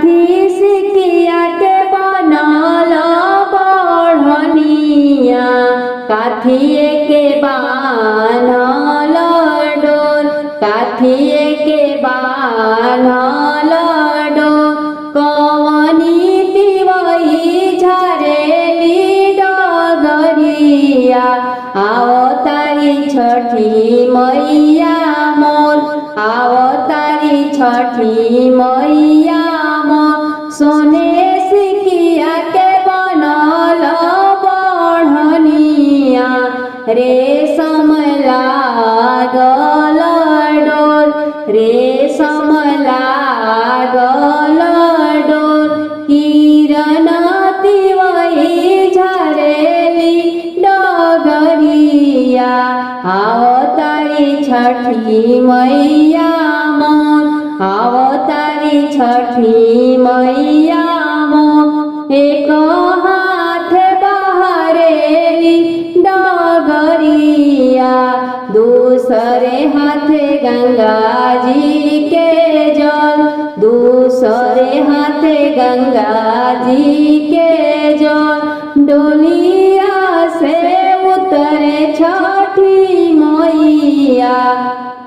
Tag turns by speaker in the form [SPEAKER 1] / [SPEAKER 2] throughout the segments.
[SPEAKER 1] काठी सिकिया के बनल बढ़निया काठिए के बान्हल डोर काठिए के बान्हल डोर कवनी तिवई झरेली डगरिया आवतारी छठी मैया मोर आवतारी छठी मैया मोर सोने सिकिया के बनल बढ़निया रेशम लागल डोर रेशम लागल डोर किरण तिवई झरेली डगरिया आवतारी छठी मैया मोर आवतारी छठी मैया मोर एक हाथ बहरेली डगरिया दूसरे हाथ गंगा जी के जल दूसरे हाथ गंगा जी के जल डोलिया से उतरे छठी मैया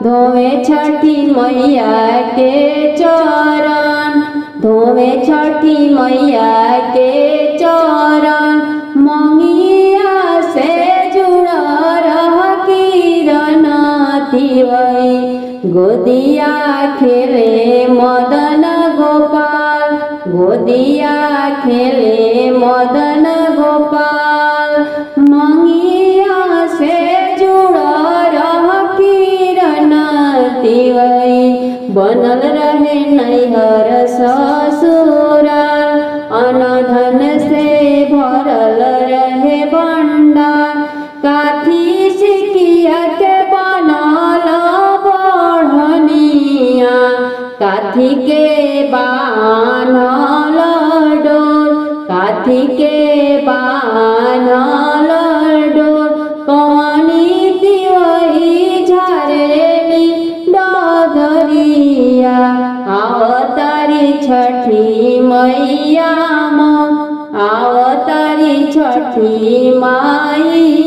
[SPEAKER 1] धोवे छठी मैया के चरण धोवे छठी मैया के चरण मंगिया से जुड़ रह किरण तिवई गोदिया खेले मदन गोपाल गोदिया खेले मदन गोपाल मंगिया से जुड़ रह किरण तिवई बनल रहे नैहर ससुराल अनधन से भरल रहे भंडार काठी सिकिया के बनल बढ़निया काठी के बान्हल डोर काठी के बान्हल डोर कवनी तिवई झरेली डगरिया आवतारी छठी मैया मोर आवतारी छठी माई।